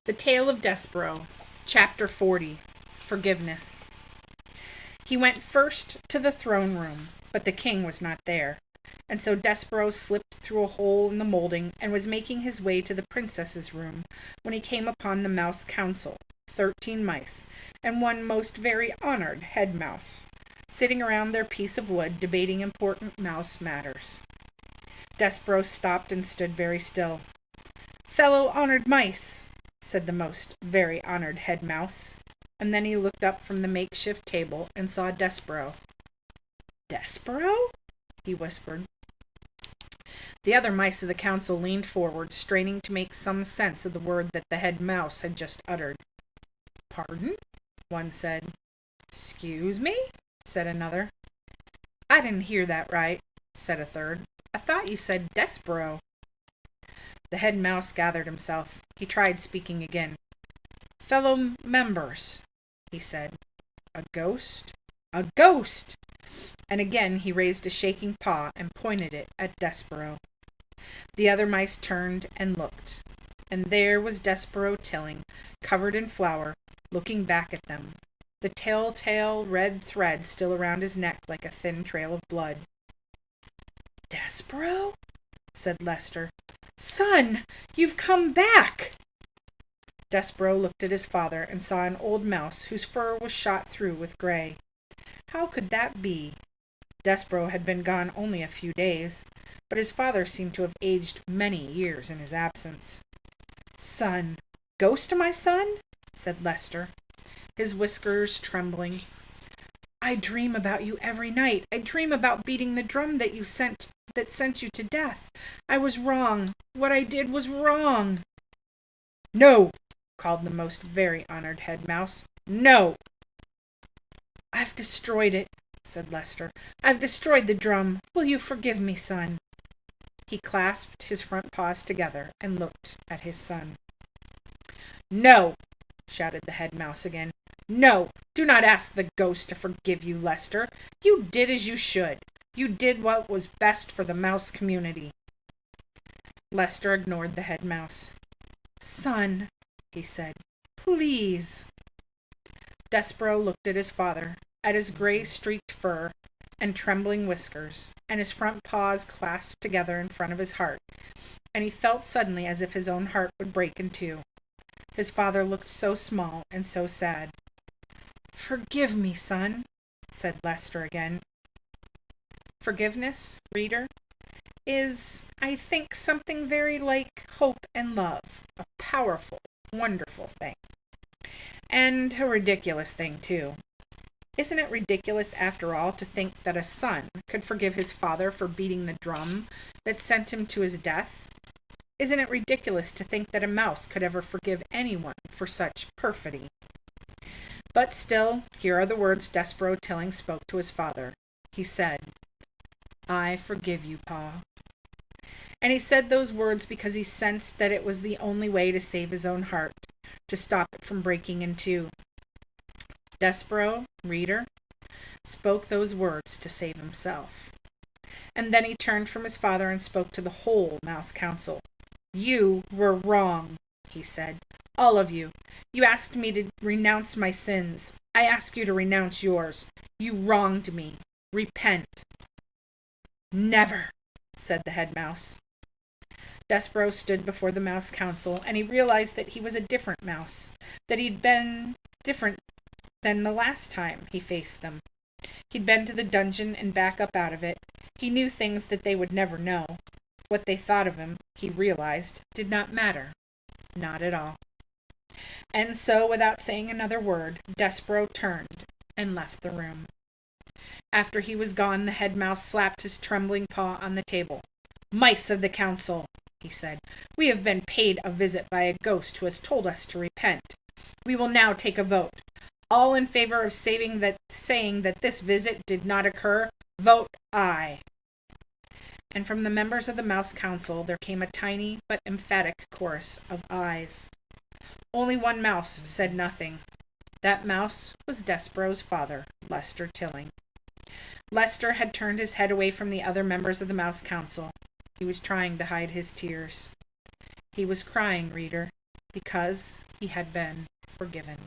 The Tale of Despereaux, Chapter 40, Forgiveness. He went first to the throne room, but the king was not there, and so Despereaux slipped through a hole in the molding and was making his way to the princess's room when he came upon the mouse council, 13 mice, and one most very honored head mouse, sitting around their piece of wood debating important mouse matters. Despereaux stopped and stood very still. "Fellow honored mice," said the most very honored head mouse, and then he looked up from the makeshift table and saw Despereaux. "Despereaux?" he whispered. The other mice of the council leaned forward, straining to make some sense of the word that the head mouse had just uttered. "Pardon?" one said. "'Scuse me?" said another. "I didn't hear that right," said a third. "I thought you said Despereaux." The head mouse gathered himself. He tried speaking again. "Fellow members," he said. "A ghost? A ghost!" And again he raised a shaking paw and pointed it at Despereaux. The other mice turned and looked, and there was Despereaux Tilling, covered in flour, looking back at them, the telltale red thread still around his neck like a thin trail of blood. "Despereaux?" said Lester. "Son, you've come back!" Despereaux looked at his father and saw an old mouse whose fur was shot through with gray. How could that be? Despereaux had been gone only a few days, but his father seemed to have aged many years in his absence. "Son, ghost of my son?" said Lester, his whiskers trembling. "I dream about you every night. I dream about beating the drum that sent you to death. I was wrong. What I did was wrong." "No!" called the most very honored head mouse. "No!" "I've destroyed it," said Lester. "I've destroyed the drum. Will you forgive me, son?" He clasped his front paws together and looked at his son. "No!" shouted the head mouse again. "No! Do not ask the ghost to forgive you, Lester. You did as you should. You did what was best for the mouse community." Lester ignored the head mouse. "Son," he said, "please." Despereaux looked at his father, at his gray-streaked fur and trembling whiskers, and his front paws clasped together in front of his heart, and he felt suddenly as if his own heart would break in two. His father looked so small and so sad. "Forgive me, son," said Lester again. Forgiveness, reader, is, I think, something very like hope and love, a powerful, wonderful thing. And a ridiculous thing, too. Isn't it ridiculous, after all, to think that a son could forgive his father for beating the drum that sent him to his death? Isn't it ridiculous to think that a mouse could ever forgive anyone for such perfidy? But still, here are the words Despereaux Tilling spoke to his father. He said, "I forgive you, Pa." And he said those words because he sensed that it was the only way to save his own heart, to stop it from breaking in two. Despereaux, reader, spoke those words to save himself. And then he turned from his father and spoke to the whole mouse council. "You were wrong," he said. "All of you. You asked me to renounce my sins. I ask you to renounce yours. You wronged me. Repent." "Never," said the head mouse. Despereaux stood before the mouse council, and he realized that he was a different mouse, that he'd been different than the last time he faced them. He'd been to the dungeon and back up out of it. He knew things that they would never know. What they thought of him, he realized, did not matter. Not at all. And so, without saying another word, Despereaux turned and left the room. After he was gone, the head mouse slapped his trembling paw on the table. "Mice of the council," he said, "we have been paid a visit by a ghost who has told us to repent. We will now take a vote. All in favor of saying that this visit did not occur, vote aye." And from the members of the mouse council there came a tiny but emphatic chorus of ayes. Only one mouse said nothing. That mouse was Despereaux's father, Lester Tilling. Lester had turned his head away from the other members of the mouse council. He was trying to hide his tears. He was crying, reader. because he had been forgiven.